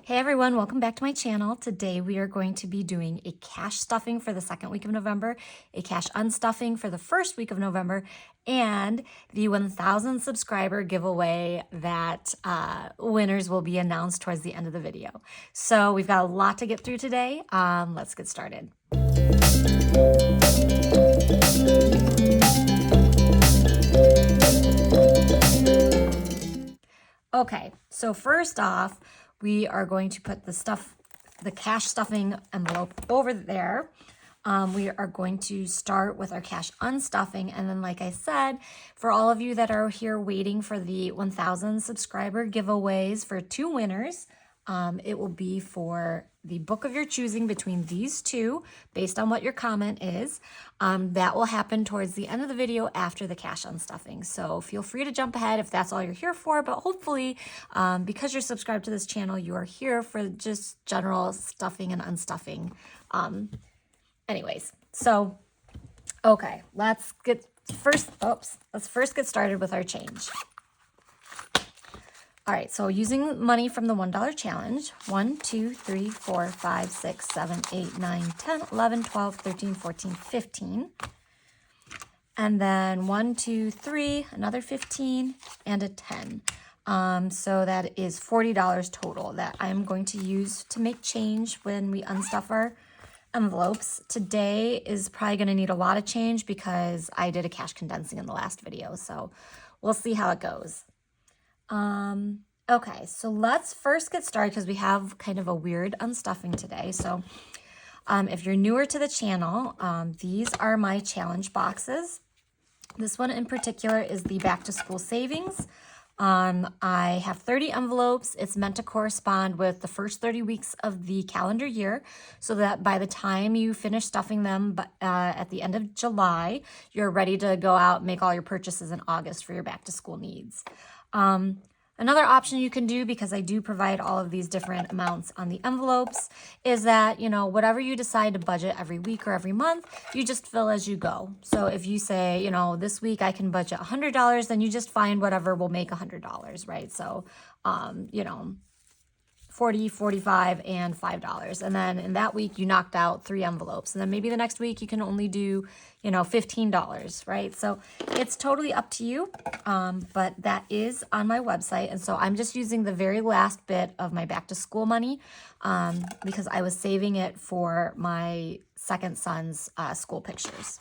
Hey everyone, welcome back to my channel. Today we are going to be doing a cash stuffing for the second week of November, a cash unstuffing for the first week of November, and the 1,000 subscriber giveaway that winners will be announced towards the end of the video. So we've got a lot to get through today. Let's get started. Okay, so first off, we are going to put the cash stuffing envelope over there. We are going to start with our cash unstuffing. And then, like I said, for all of you that are here waiting for the 1,000 subscriber giveaways for 2 winners, it will be for the book of your choosing between these two, based on what your comment is. That will happen towards the end of the video after the cash unstuffing. So feel free to jump ahead if that's all you're here for, but hopefully because you're subscribed to this channel, you are here for just general stuffing and unstuffing. Anyways, so, okay, let's first get started with our change. All right, so using money from the $1 challenge, 1, 2, 3, 4, 5, 6, 7, 8, 9, 10, 11, 12, 13, 14, 15. And then 1, 2, 3, another 15, and a 10. So that is $40 total that I'm going to use to make change when we unstuff our envelopes. Today is probably going to need a lot of change because I did a cash condensing in the last video. So we'll see how it goes. Okay, so let's first get started because we have kind of a weird unstuffing today. So if you're newer to the channel, these are my challenge boxes. This one in particular is the back to school savings. I have 30 envelopes. It's meant to correspond with the first 30 weeks of the calendar year so that by the time you finish stuffing them at the end of July, you're ready to go out and make all your purchases in August for your back to school needs. Another option you can do, because I do provide all of these different amounts on the envelopes, is that, you know, whatever you decide to budget every week or every month, you just fill as you go. So if you say, you know, this week I can budget $100, then you just find whatever will make $100, right? So, you know, 40, 45, and $5. And then in that week, you knocked out 3 envelopes. And then maybe the next week you can only do, you know, $15, right? So it's totally up to you, but that is on my website. And so I'm just using the very last bit of my back to school money because I was saving it for my second son's school pictures.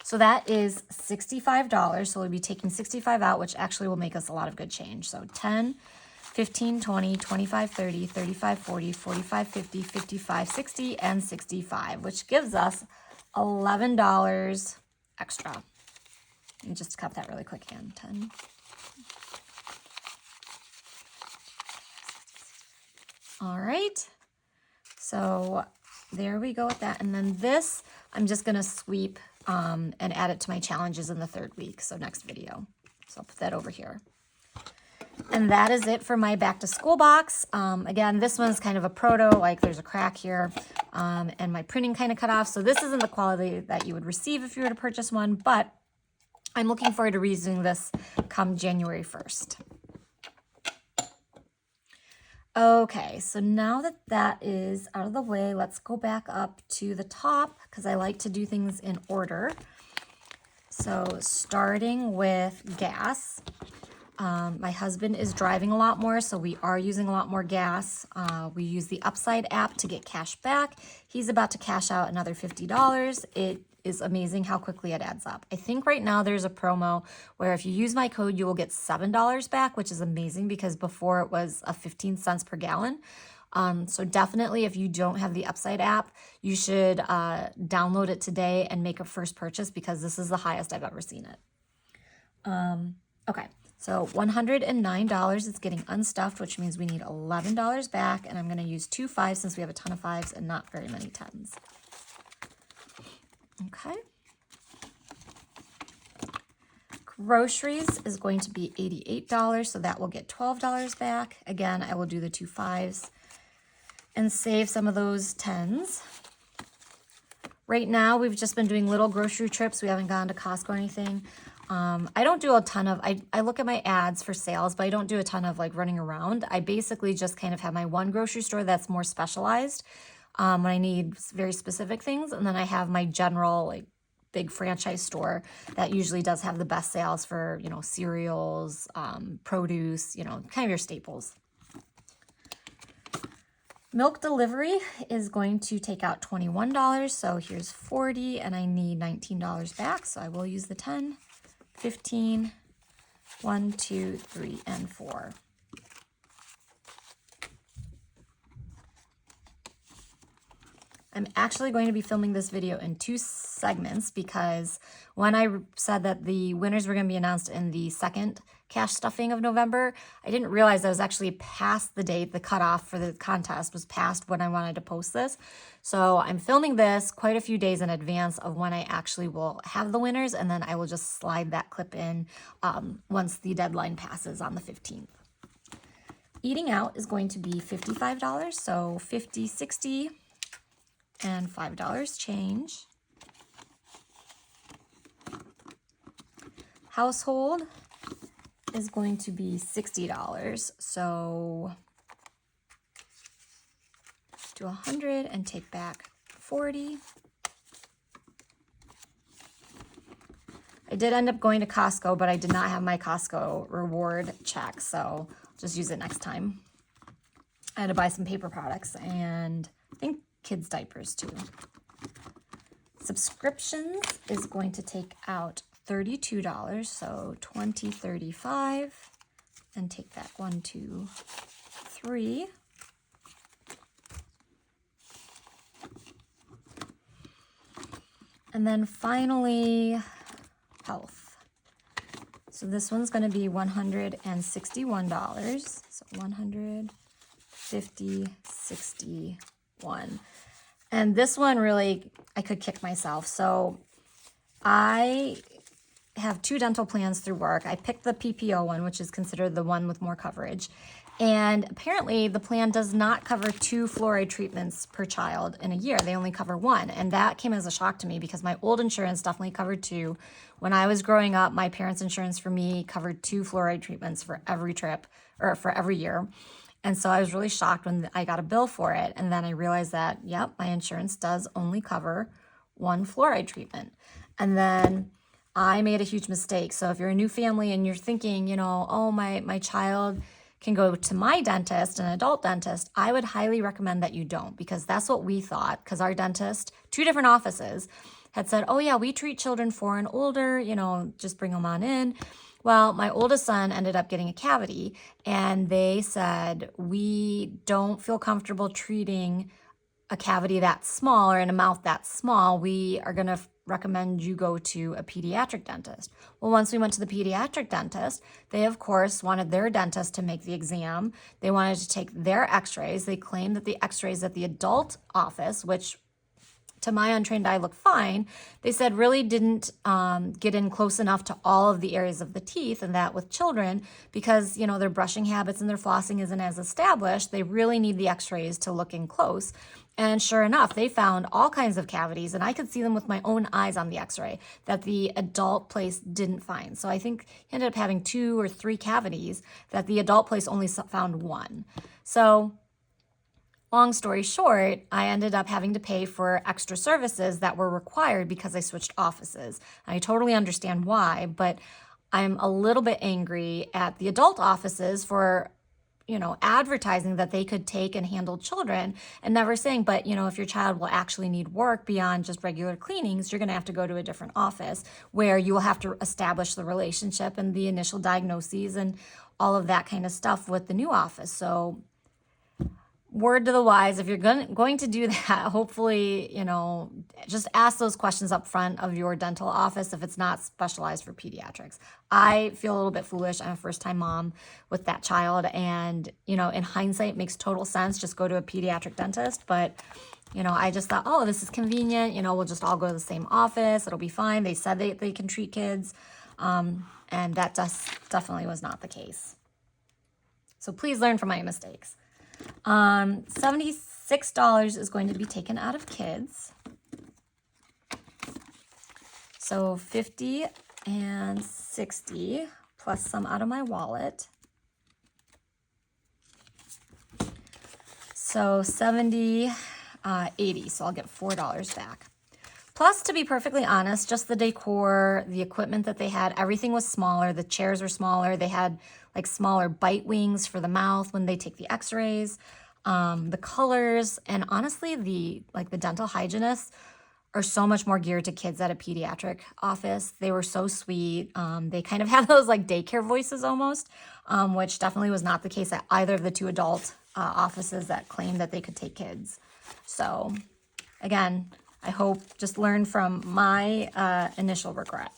So that is $65. So we'll be taking 65 out, which actually will make us a lot of good change. So 10, 15, 20, 25, 30, 35, 40, 45, 50, 55, 60, and 65, which gives us $11 extra. And just cut that really quick hand. 10. All right. So there we go with that. And then this, I'm just going to sweep and add it to my challenges in the 3rd week. So next video. So I'll put that over here. And that is it for my back to school box. Again, this one's kind of a proto, like there's a crack here, and my printing kind of cut off. So this isn't the quality that you would receive if you were to purchase one, but I'm looking forward to reusing this come January 1st. Okay, so now that that is out of the way, let's go back up to the top because I like to do things in order. So starting with gas. My husband is driving a lot more, so we are using a lot more gas. We use the Upside app to get cash back. He's about to cash out another $50. It is amazing how quickly it adds up. I think right now there's a promo where if you use my code, you will get $7 back, which is amazing because before it was 15 cents per gallon. So definitely if you don't have the Upside app, you should download it today and make a first purchase because this is the highest I've ever seen it. Okay. So $109 is getting unstuffed, which means we need $11 back, and I'm going to use 2 5s since we have a ton of 5s and not very many 10s. Okay. Groceries is going to be $88, so that will get $12 back. Again, I will do the 2 5s and save some of those 10s. Right now, we've just been doing little grocery trips. We haven't gone to Costco or anything. I don't do a ton of, I look at my ads for sales, but I don't do a ton of like running around. I basically just kind of have my one grocery store that's more specialized when I need very specific things. And then I have my general like big franchise store that usually does have the best sales for, you know, cereals, produce, you know, kind of your staples. Milk delivery is going to take out $21. So here's 40 and I need $19 back. So I will use the 10, 15, 1, 2, 3, and 4. I'm actually going to be filming this video in 2 segments because when I said that the winners were going to be announced in the second cash stuffing of November, I didn't realize that was actually past the date. The cutoff for the contest was past when I wanted to post this. So I'm filming this quite a few days in advance of when I actually will have the winners, and then I will just slide that clip in once the deadline passes on the 15th. Eating out is going to be $55, so 50, 60, and $5 change. Household is going to be $60. So do 100 and take back 40. I did end up going to Costco, but I did not have my Costco reward check, so just use it next time. I had to buy some paper products and I think kids' diapers too. Subscriptions is going to take out $32, so 20, 35, and take back 1, 2, 3. And then finally, health. So this one's going to be $161. So 150, 61. And this one really, I could kick myself. So I have 2 dental plans through work. I picked the PPO one, which is considered the one with more coverage. And apparently the plan does not cover 2 fluoride treatments per child in a year. They only cover 1. And that came as a shock to me because my old insurance definitely covered 2. When I was growing up, my parents' insurance for me covered 2 fluoride treatments for every trip or for every year. And so I was really shocked when I got a bill for it. And then I realized that, yep, my insurance does only cover 1 fluoride treatment. And then I made a huge mistake. So if you're a new family and you're thinking, you know, oh, my child can go to my dentist, an adult dentist, I would highly recommend that you don't, because that's what we thought, because our dentist, 2 different offices, had said, oh yeah, we treat children 4 and older, you know, just bring them on in. Well, my oldest son ended up getting a cavity, and they said, we don't feel comfortable treating a cavity that small or in a mouth that small. We are going to recommend you go to a pediatric dentist. Well, once we went to the pediatric dentist, they of course wanted their dentist to make the exam. They wanted to take their x-rays. They claimed that the x-rays at the adult office, which to my untrained eye looked fine, they said really didn't get in close enough to all of the areas of the teeth, and that with children, because you know their brushing habits and their flossing isn't as established, they really need the x-rays to look in close. And sure enough, they found all kinds of cavities, and I could see them with my own eyes on the x-ray that the adult place didn't find. So I think he ended up having 2 or 3 cavities that the adult place only found 1. So long story short, I ended up having to pay for extra services that were required because I switched offices. I totally understand why, but I'm a little bit angry at the adult offices for, you know, advertising that they could take and handle children and never saying, but, you know, if your child will actually need work beyond just regular cleanings, you're going to have to go to a different office where you will have to establish the relationship and the initial diagnoses and all of that kind of stuff with the new office. So word to the wise, if you're going to do that, hopefully, you know, just ask those questions up front of your dental office if it's not specialized for pediatrics. I feel a little bit foolish. I'm a first-time mom with that child, and, you know, in hindsight, it makes total sense. Just go to a pediatric dentist. But, you know, I just thought, oh, this is convenient. You know, we'll just all go to the same office. It'll be fine. They said they can treat kids. And that definitely was not the case. So please learn from my mistakes. $76 is going to be taken out of kids. So 50, and 60 plus some out of my wallet. So 70, 80, so I'll get $4 back. Plus, to be perfectly honest, just the decor, the equipment that they had, everything was smaller. The chairs were smaller. They had like smaller bite wings for the mouth when they take the x-rays. The colors, and honestly, the dental hygienists are so much more geared to kids at a pediatric office. They were so sweet. They kind of had those like daycare voices almost, which definitely was not the case at either of the two adult offices that claimed that they could take kids. So again, I hope just learn from my initial regret.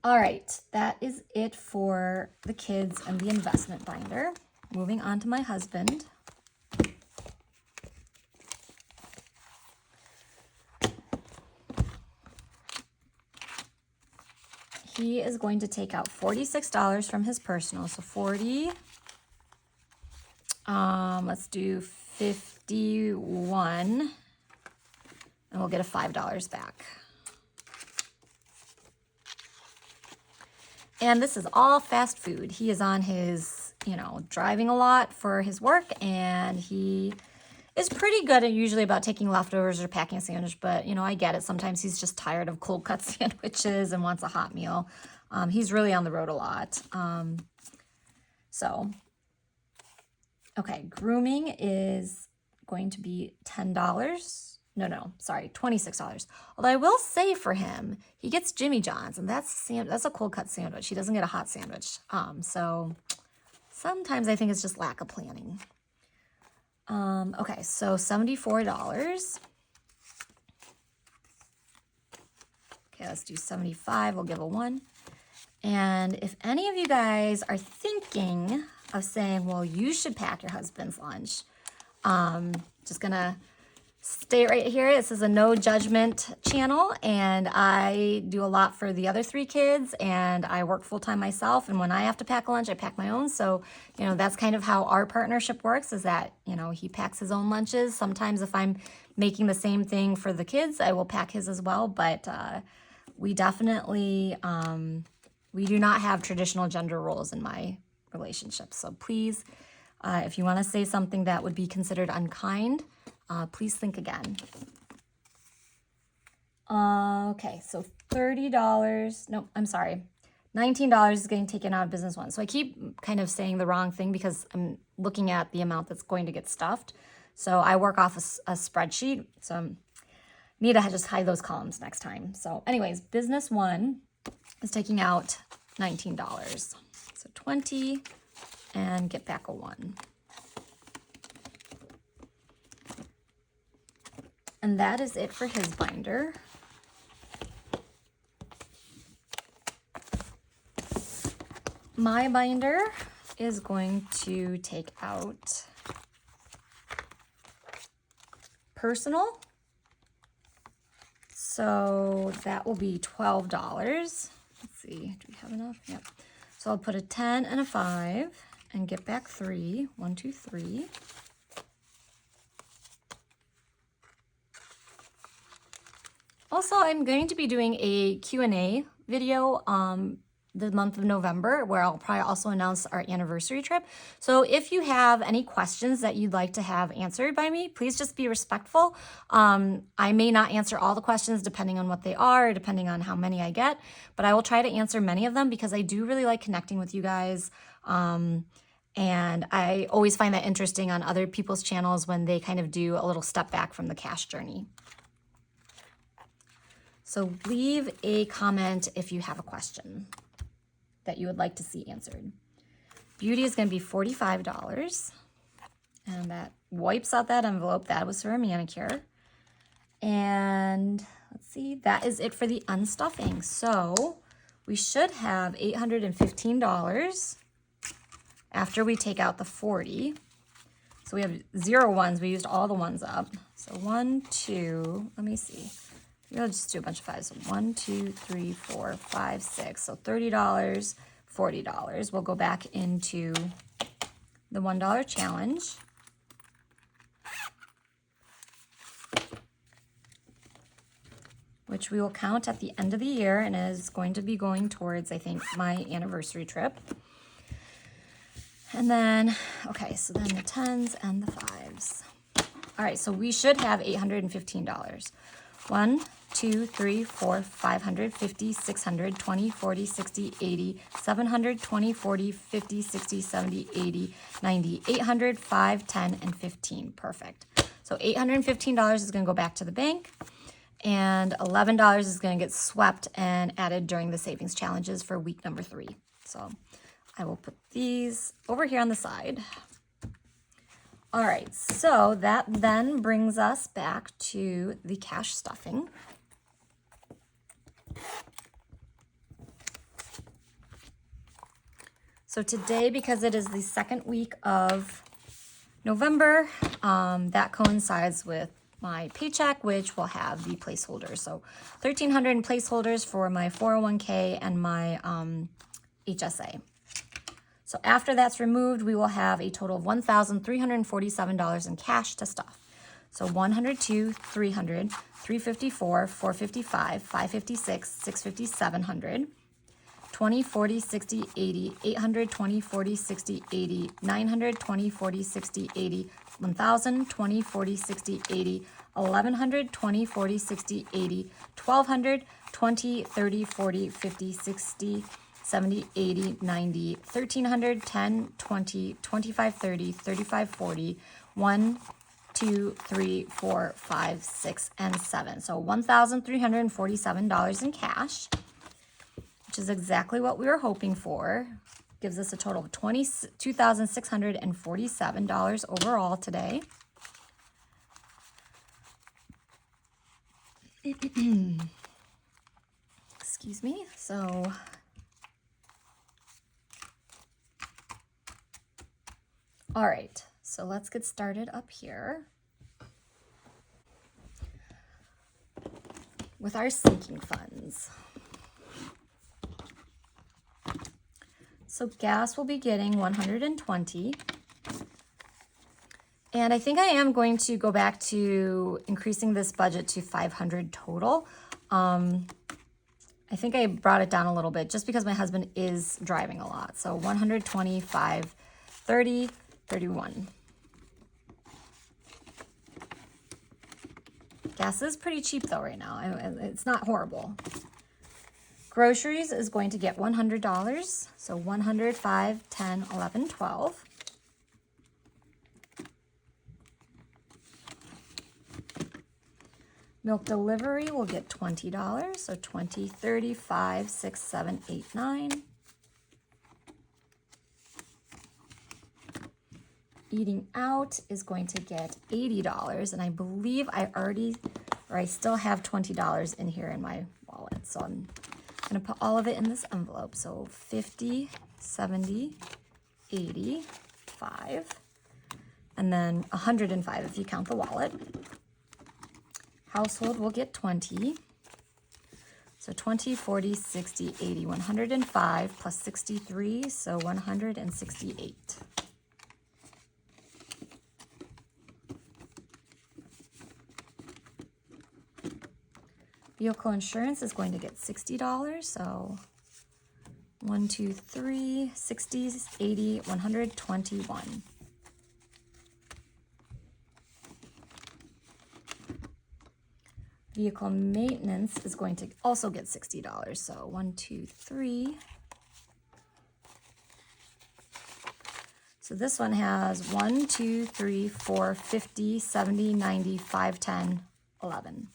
All right, that is it for the kids and the investment binder. Moving on to my husband. He is going to take out $46 from his personal. So 40, let's do 51, and we'll get a $5 back. And this is all fast food. He is on his, driving a lot for his work, and he is pretty good at usually about taking leftovers or packing a sandwich, but I get it. Sometimes he's just tired of cold cut sandwiches and wants a hot meal. He's really on the road a lot. Okay, grooming is going to be $10. No, sorry, $26. Although I will say for him, he gets Jimmy John's, and that's a cold cut sandwich. He doesn't get a hot sandwich. So sometimes I think it's just lack of planning. Okay, so $74. Okay, let's do 75. We'll give a 1. And if any of you guys are thinking of saying, well, you should pack your husband's lunch, just gonna stay right here. This is a no judgment channel, and I do a lot for the other 3 kids, and I work full-time myself, and when I have to pack a lunch, I pack my own. So, that's kind of how our partnership works, is that, he packs his own lunches. Sometimes if I'm making the same thing for the kids, I will pack his as well, but we definitely, we do not have traditional gender roles in my relationship. So please, if you want to say something that would be considered unkind, please think again. Okay, so $30. No, I'm sorry. $19 is getting taken out of business one. So I keep kind of saying the wrong thing because I'm looking at the amount that's going to get stuffed. So I work off a spreadsheet. So I need to just hide those columns next time. So anyways, business one is taking out $19. So 20 and get back a 1. And that is it for his binder. My binder is going to take out personal. So that will be $12. Let's see, do we have enough? Yep. So I'll put a 10 and a 5 and get back 3. 1, 2, 3. Also, I'm going to be doing a Q&A video the month of November, where I'll probably also announce our anniversary trip. So if you have any questions that you'd like to have answered by me, please just be respectful. I may not answer all the questions depending on what they are, depending on how many I get, but I will try to answer many of them because I do really like connecting with you guys. And I always find that interesting on other people's channels when they kind of do a little step back from the cash journey. So leave a comment if you have a question that you would like to see answered. Beauty is going to be $45. And that wipes out that envelope. That was for a manicure. And let's see, that is it for the unstuffing. So we should have $815 after we take out the 40. So we have 0 ones. We used all the ones up. So 1, 2, let me see. We'll just do a bunch of 5s. So 1, 2, 3, 4, 5, 6. So $30, $40. We'll go back into the $1 challenge. which we will count at the end of the year and is going to be going towards, I think, my anniversary trip. And then, okay, so then the 10s and the 5s. All right, so we should have $815. 1, 2, 3, 4, 500, 50, 600, 20, 40, 60, 80, 700, 20, 40, 50, 60, 70, 80, 90, 800, 5, 10, and 15. Perfect. So $815 is going to go back to the bank, and $11 is going to get swept and added during the savings challenges for week number 3. So I will put these over here on the side. All right, so that then brings us back to the cash stuffing. So today, because it is the second week of November, that coincides with my paycheck, which will have the placeholders. So $1,300 in placeholders for my 401k and my HSA. So after that's removed, we will have a total of $1,347 in cash to stuff. So 102, 300, 354, 455, 556, 650, 700, 20, 40, 60, 80, 800, 20, 40, 60, 80, 900, 20, 40, 60, 80, 1,000, 20, 40, 60, 80, 1,100, 20, 40, 60, 80, 1,200, 20, 30, 40, 50, 60, 70, 80, 90, 1,300, 10, 20, 25, 30, 35, 40, 1, 2, 3, 4, 5, 6, and 7. So $1,347 in cash, which is exactly what we were hoping for. Gives us a total of $22,647 overall today. Excuse me. So all right, so let's get started up here with our sinking funds. So gas will be getting 120. And I think I am going to go back to increasing this budget to 500 total. I think I brought it down a little bit just because my husband is driving a lot. So 125, 30, 31. Gas is pretty cheap though right now. It's not horrible. Groceries is going to get $100. So 100, 5, 10, 11, 12. Milk delivery will get $20. So 20, 30, 5, 6, 7, 8, 9. Eating out is going to get $80, and I believe I still have $20 in here in my wallet. So I'm gonna put all of it in this envelope. So 50, 70, 80, 5, and then 105 if you count the wallet. Household will get 20. So 20, 40, 60, 80, 105 plus 63, so 168. Vehicle insurance is going to get $60, so 1, 2, 3, 60, 80, 121. Vehicle maintenance is going to also get $60, so 1, 2, 3. So this one has 1, 2, 3, 4, 50, 70, 90, 5, 10, 11.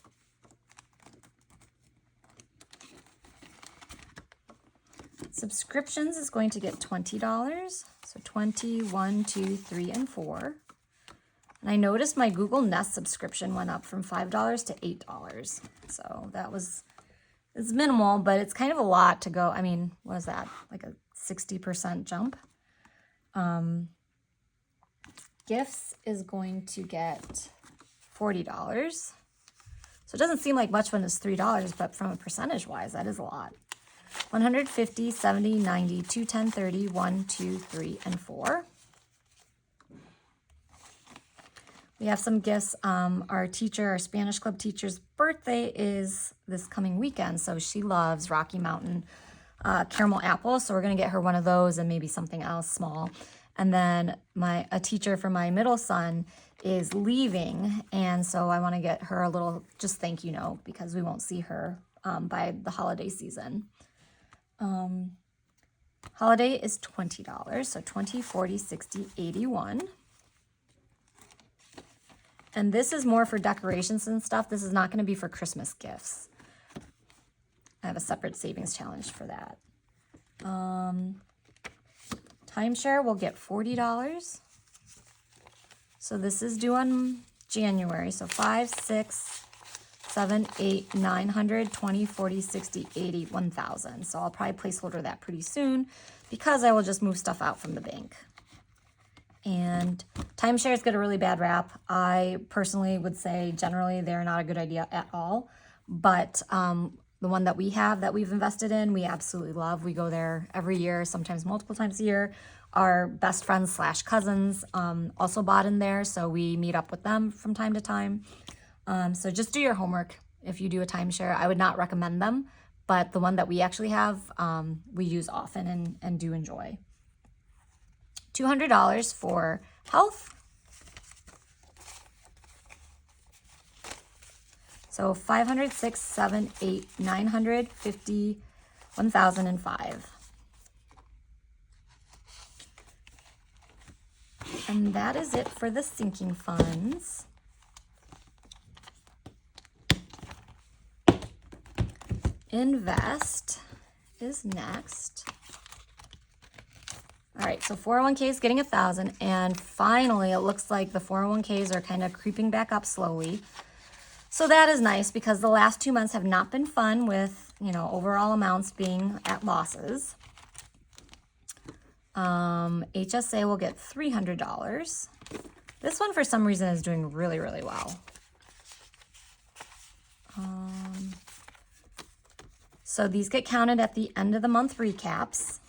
Subscriptions is going to get $20, so 20, 1, 2, 3, and 4. And I noticed my Google Nest subscription went up from $5 to $8. So that it's minimal, but it's kind of a lot to go. I mean, what is that? Like a 60% jump. Gifts is going to get $40. So it doesn't seem like much when it's $3, but from a percentage wise, that is a lot. 150, 70, 90, 2, 10, 30, 1, 2, 3, and 4. We have some gifts. Our teacher, our Spanish club teacher's birthday is this coming weekend, so she loves Rocky Mountain caramel apples. So we're gonna get her one of those and maybe something else small. And then a teacher for my middle son is leaving, and so I want to get her a little just thank you note because we won't see her by the holiday season. Holiday is $20, so 20, 40, 60, 81. And this is more for decorations and stuff. This is not going to be for Christmas gifts. I have a separate savings challenge for that. Timeshare will get $40. So this is due on January. So 5, 6, 7, 8, 900, 20, 40, 60, 80, 1,000. So I'll probably placeholder that pretty soon because I will just move stuff out from the bank. And timeshares get a really bad rap. I personally would say generally they're not a good idea at all. But the one that we have that we've invested in, we absolutely love. We go there every year, sometimes multiple times a year. Our best friends / cousins also bought in there, so we meet up with them from time to time. So just do your homework if you do a timeshare. I would not recommend them, but the one that we actually have, we use often and do enjoy. $200 for health. So 500, 6, 7, 8, 900, 50, 1,005. And that is it for the sinking funds. Invest is next. All right, so 401k is getting 1,000, and finally it looks like the 401ks are kind of creeping back up slowly. So that is nice because the last 2 months have not been fun with, overall amounts being at losses. HSA will get $300. This one for some reason is doing really, really well. So these get counted at the end of the month recaps.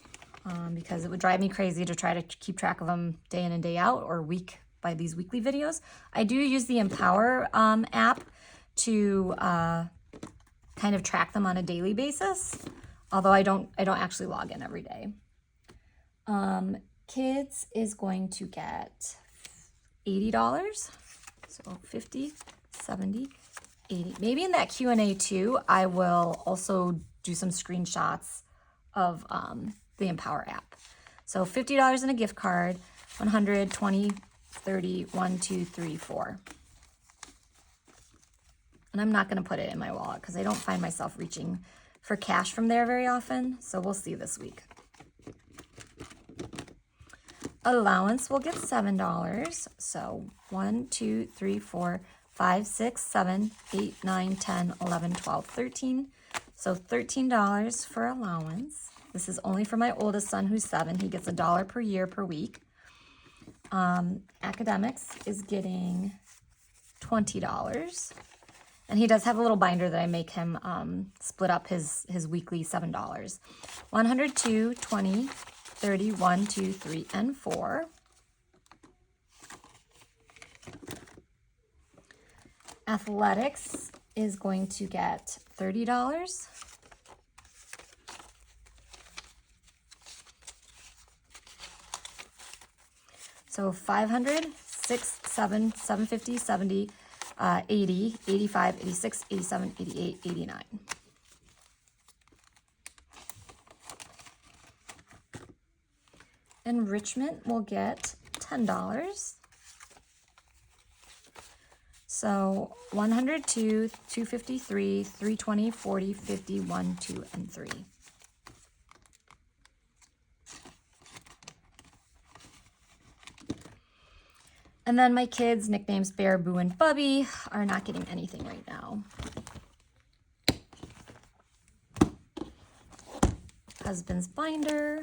Because it would drive me crazy to try to keep track of them day in and day out or week by these weekly videos. I do use the Empower app to kind of track them on a daily basis, although I don't actually log in every day. Kids is going to get $80, so 50, 70, 80. Maybe in that Q&A too, I will also do some screenshots of the Empower app. So $50 in a gift card, 100, 20, 30, 1, 2, 3, 4. And I'm not going to put it in my wallet because I don't find myself reaching for cash from there very often. So we'll see this week. Allowance will get $7. So 1, 2, 3, 4, 5, 6, 7, 8, 9, 10, 11, 12, 13. So $13 for allowance. This is only for my oldest son who's 7. He gets $1 per year per week. Academics is getting $20. And he does have a little binder that I make him split up his weekly $7. 102, 20, 30, 1, 2, 3, and 4. Athletics is going to get $30. So 500, 6, 7, 750, 70, 80, 85, 86, 87, 88, 89. Enrichment will get $10. So 102, 253, 320, 40, 50, 1, 2, and 3. And then my kids' nicknames Bear, Boo, and Bubby are not getting anything right now. Husband's binder.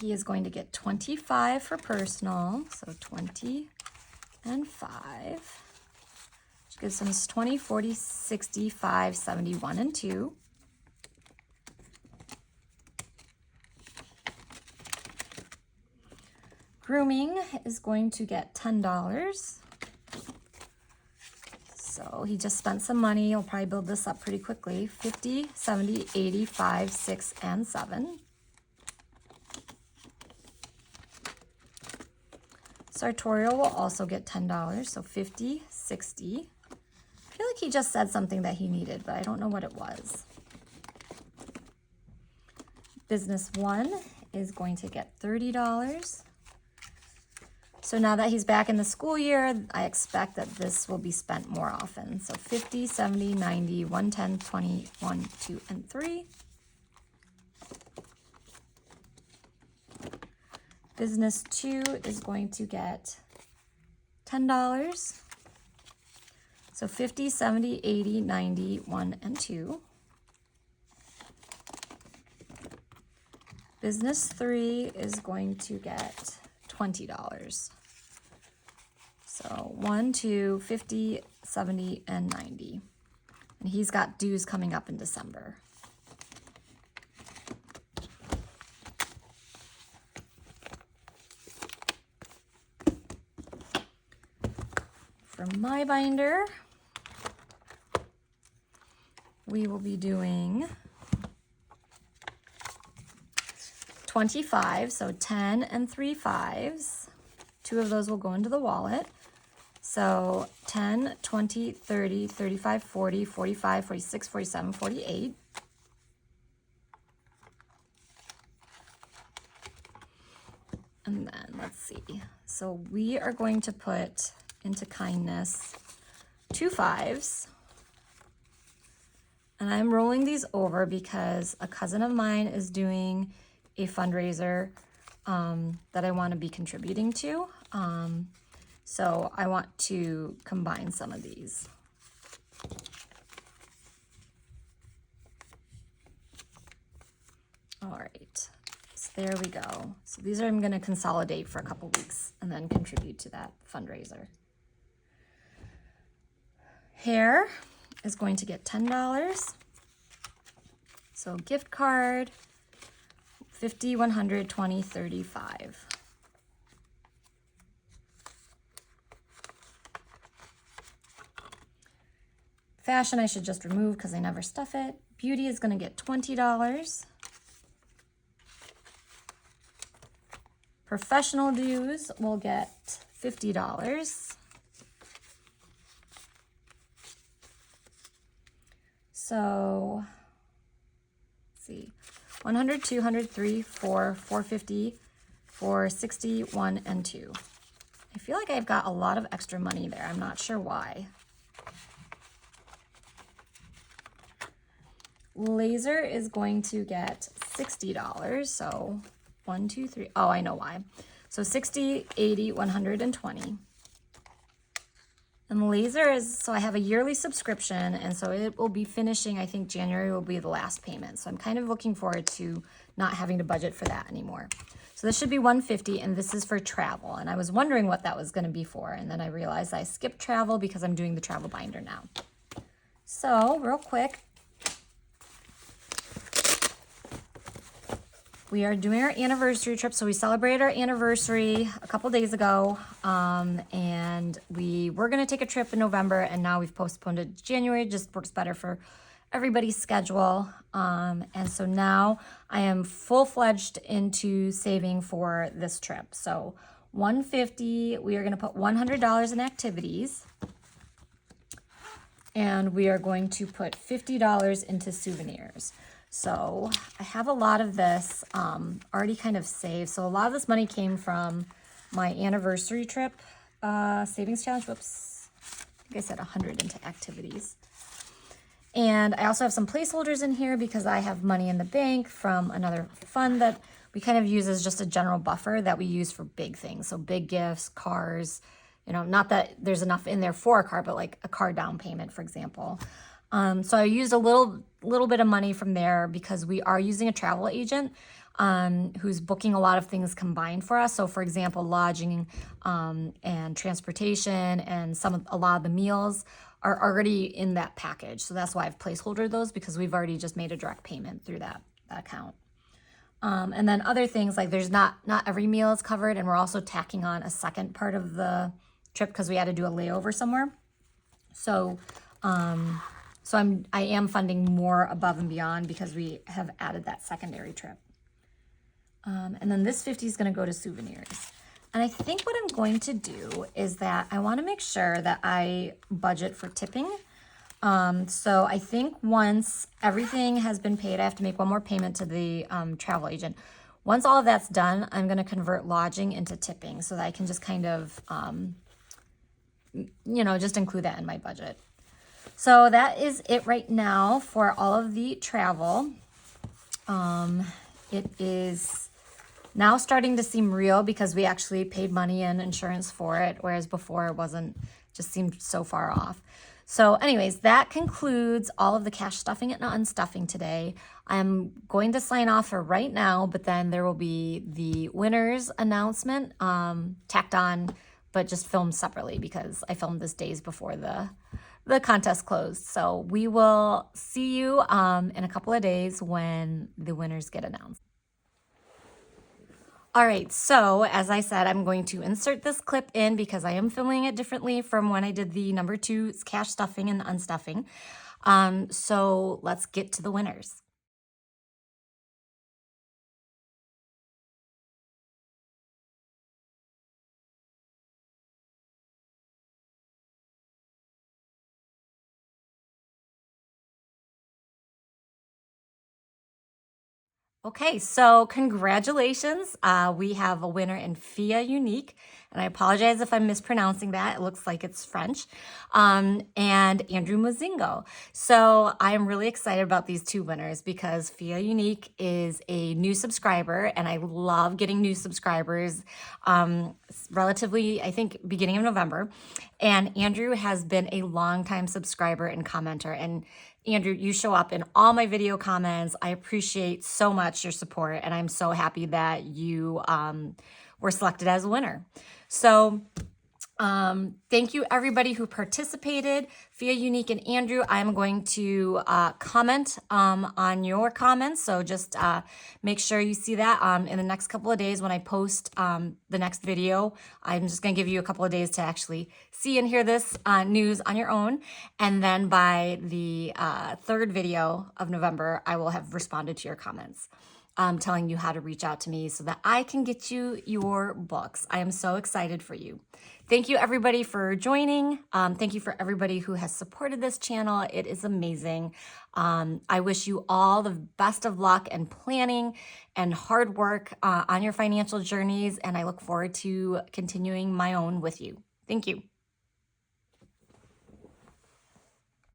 He is going to get 25 for personal, so 20 and 5, which gives him 20, 40, 65, 71, and 2. Grooming is going to get $10. So he just spent some money. He'll probably build this up pretty quickly. 50, 70, 80, 5, 6, and 7. Sartorial will also get $10, so 50, 60. I feel like he just said something that he needed, but I don't know what it was. Business 1 is going to get $30. So now that he's back in the school year, I expect that this will be spent more often. So 50, 70, 90, 110, 20, 1, 2, and 3. Business 2 is going to get $10. So 50, 70, 80, 90, 1, and 2. Business 3 is going to get $20. So 1, 2, 50, 70, and 90. And he's got dues coming up in December. For my binder, we will be doing 25, so 10 and 3 5s. 2 of those will go into the wallet. So 10, 20, 30, 35, 40, 45, 46, 47, 48. And then let's see. So we are going to put into kindness 2 5s. And I'm rolling these over because a cousin of mine is doing a fundraiser that I want to be contributing to. So I want to combine some of these. All right, so there we go. So these are I'm going to consolidate for a couple weeks and then contribute to that fundraiser. Hair is going to get $10. So gift card, 50, 100, 20, 35. Fashion I should just remove because I never stuff it. Beauty is going to get $20. Professional dues will get $50. So, let's see, 100, 200, 3, 4, 450, 460, 1, and 2. I feel like I've got a lot of extra money there. I'm not sure why. Laser is going to get $60. So 1, 2, 3. Oh, I know why. So 60, 80, 120. And laser is, so I have a yearly subscription, and so it will be finishing, I think January will be the last payment. So I'm kind of looking forward to not having to budget for that anymore. So this should be 150, and this is for travel. And I was wondering what that was gonna be for, and then I realized I skipped travel because I'm doing the travel binder now. So real quick, we are doing our anniversary trip. So we celebrated our anniversary a couple days ago, and we were going to take a trip in November, and now we've postponed it to January. It just works better for everybody's schedule. And so now I am full-fledged into saving for this trip. So 150, we are going to put $100 in activities, and we are going to put $50 into souvenirs. So I have a lot of this already kind of saved. So a lot of this money came from my anniversary trip savings challenge. Whoops, I think I said 100 into activities. And I also have some placeholders in here because I have money in the bank from another fund that we kind of use as just a general buffer that we use for big things. So big gifts, cars, you know, not that there's enough in there for a car, but like a car down payment, for example. So I used a little bit of money from there because we are using a travel agent who's booking a lot of things combined for us. So for example, lodging and transportation and a lot of the meals are already in that package. So that's why I've placeholdered those, because we've already just made a direct payment through that account. And then other things like there's not every meal is covered, and we're also tacking on a second part of the trip because we had to do a layover somewhere. So, I am funding more above and beyond because we have added that secondary trip. And then this 50 is going to go to souvenirs. And I think what I'm going to do is that I want to make sure that I budget for tipping. So I think once everything has been paid, I have to make one more payment to the travel agent. Once all of that's done, I'm going to convert lodging into tipping so that I can just kind of, just include that in my budget. So that is it right now for all of the travel. It is now starting to seem real because we actually paid money and insurance for it, whereas before it wasn't, just seemed so far off. So anyways, that concludes all of the cash stuffing and unstuffing today. I'm going to sign off for right now, but then there will be the winners announcement tacked on, but just filmed separately because I filmed this days before the contest closed. So we will see you in a couple of days when the winners get announced. All right, so as I said, I'm going to insert this clip in because I am filming it differently from when I did the number 2 cash stuffing and unstuffing. So let's get to the winners. Okay, so congratulations. We have a winner in Fia Unique, and I apologize if I'm mispronouncing that. It looks like it's French. And Andrew Mozingo. So I am really excited about these two winners because Fia Unique is a new subscriber, and I love getting new subscribers relatively, I think, beginning of November. And Andrew has been a longtime subscriber and commenter, and Andrew, you show up in all my video comments. I appreciate so much your support, and I'm so happy that you were selected as a winner. So thank you everybody who participated. Fia Unique and Andrew, I'm going to comment on your comments. So just make sure you see that in the next couple of days when I post the next video. I'm just going to give you a couple of days to actually see and hear this news on your own. And then by the third video of November, I will have responded to your comments. Telling you how to reach out to me so that I can get you your books. I am so excited for you. Thank you everybody for joining. Thank you for everybody who has supported this channel. It is amazing. I wish you all the best of luck and planning and hard work on your financial journeys, and I look forward to continuing my own with you. Thank you.